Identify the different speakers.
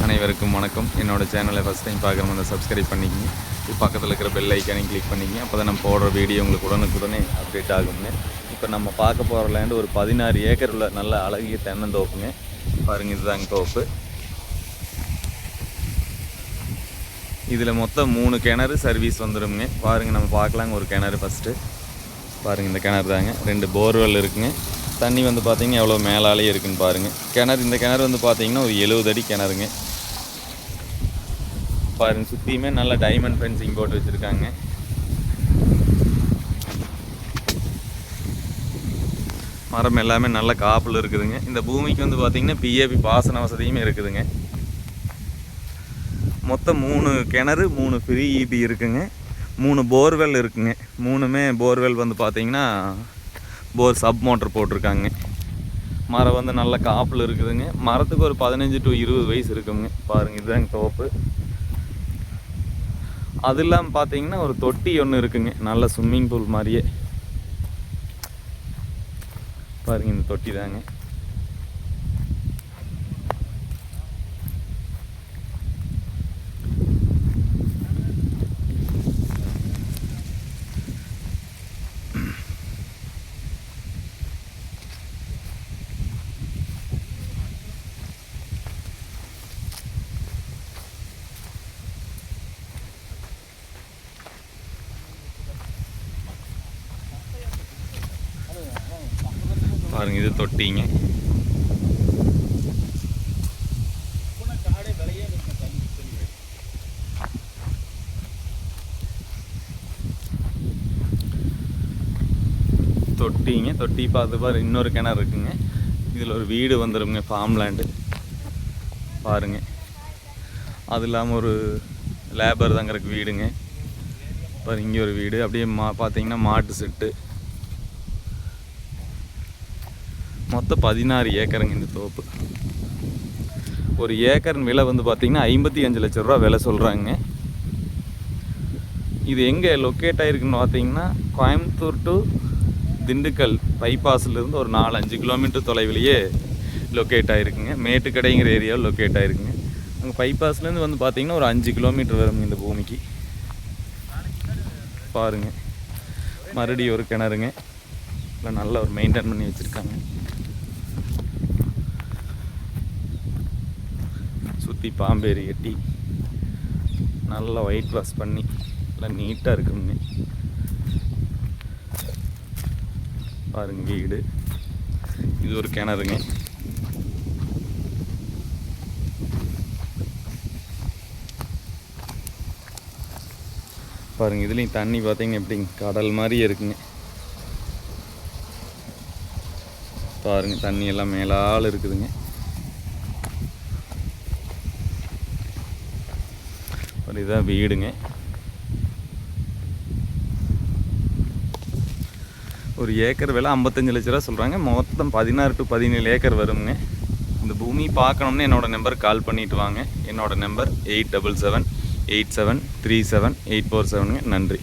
Speaker 1: அனைவருக்கும் வணக்கம். என்னோடய சேனலை ஃபஸ்ட் டைம் பார்க்குறவங்க வந்து சப்ஸ்கிரைப் பண்ணிக்கங்க. இது பக்கத்தில் இருக்கிற பெல் ஐக்கானையும் கிளிக் பண்ணிக்கங்க. அப்போ தான் நம்ம போடுற வீடியோ உங்களுக்கு உடனுக்குடனே அப்டேட் ஆகுங்க. இப்போ நம்ம பார்க்க போகிற லேண்டு ஒரு 16 ஏக்கர் உள்ள நல்ல அழகிய தென்னந்தோப்புங்க. பாருங்கள், இதுதாங்க தோப்பு. இதில் மொத்தம் 3 கிணறு சர்வீஸ் வந்துடுங்க. பாருங்கள், நம்ம பார்க்கலாங்க. ஒரு கிணறு ஃபஸ்ட்டு பாருங்கள், இந்த கிணறு தாங்க. 2 போர்வெல் இருக்குங்க. தண்ணி வந்து பார்த்திங்கன்னா எவ்வளோ மேலாலே இருக்குதுன்னு பாருங்கள். இந்த கிணறு வந்து பார்த்திங்கன்னா ஒரு 70 அடி கிணறுங்க. பாருங்கள், சுற்றியுமே நல்ல டைமண்ட் ஃபென்சிங் போட்டு வச்சுருக்காங்க. மரம் எல்லாமே நல்ல காப்பில் இருக்குதுங்க. இந்த பூமிக்கு வந்து பார்த்திங்கன்னா பிஏபி பாசன வசதியுமே இருக்குதுங்க. மொத்தம் 3 கிணறு, 3 ஃப்ரீ இபி இருக்குங்க. 3 போர்வெல் இருக்குங்க. 3மே போர்வெல் வந்து பார்த்திங்கன்னா போர் சப் மோட்டர் போட்டிருக்காங்க. மரம் வந்து நல்ல காப்பில் இருக்குதுங்க. மரத்துக்கு ஒரு 15 to 20 வயசு இருக்குங்க. பாருங்கள், இதுதாங்க தோப்பு. அது இல்லாமல் பார்த்தீங்கன்னா ஒரு தொட்டி ஒன்று இருக்குங்க, நல்ல ஸ்விம்மிங் பூல் மாதிரியே. பாருங்கள், இந்த தொட்டி தாங்க. பாருங்கள், இது தொட்டிங்க. தொட்டி பார்த்து பாரு, இன்னொரு கிணறு இருக்குங்க. இதில் ஒரு வீடு வந்துடுங்க, ஃபார்ம் லேண்டு. பாருங்கள், அது இல்லாமல் ஒரு லேபர் தங்கறதுக்கு வீடுங்க. பாரு, இங்கே ஒரு வீடு. அப்படியே பார்த்தீங்கன்னா மாட்டு செட்டு. மொத்தம் 16 ஏக்கருங்க இந்த தோப்பு. ஒரு ஏக்கரின் விலை வந்து பார்த்திங்கன்னா 55 லட்ச ரூபா விலை சொல்கிறாங்க. இது எங்கே லொக்கேட் ஆகிருக்குன்னு பார்த்தீங்கன்னா கோயம்புத்தூர் டு திண்டுக்கல் பைபாஸ்லேருந்து ஒரு 4-5 கிலோமீட்டர் தொலைவிலேயே லொக்கேட் ஆகிருக்குங்க. மேட்டுக்கடைங்கிற ஏரியாவில் லொக்கேட் ஆகிருக்குங்க. அங்கே பைபாஸ்லேருந்து வந்து பார்த்திங்கன்னா ஒரு 5 கிலோமீட்டர் வருங்க இந்த பூமிக்கு. பாருங்கள், மறுபடியும் ஒரு கிணறுங்க. இல்லை, நல்லா ஒரு மெயின்டைன் பண்ணி வச்சுருக்காங்க. சுற்றி பாம்பேரி கட்டி நல்லா ஒயிட் வாஷ் பண்ணி எல்லாம் நீட்டாக இருக்குங்க. பாருங்க, வீடு. இது ஒரு கிணறுங்க. பாருங்க, இதுலேயும் தண்ணி பார்த்தீங்கன்னா எப்படி கடல் மாதிரியே இருக்குங்க. பாருங்க, தண்ணி எல்லாம் மேலால் இருக்குதுங்க. இதுதான் வீடுங்க. ஒரு ஏக்கர் விலை 55 லட்ச ரூபா சொல்கிறாங்க. மொத்தம் 16 to 17 ஏக்கர் வருங்க. இந்த பூமி பார்க்கணும்னு என்னோடய நம்பருக்கு கால் பண்ணிவிட்டு வாங்க. என்னோடய நம்பர் 8778737847. நன்றி.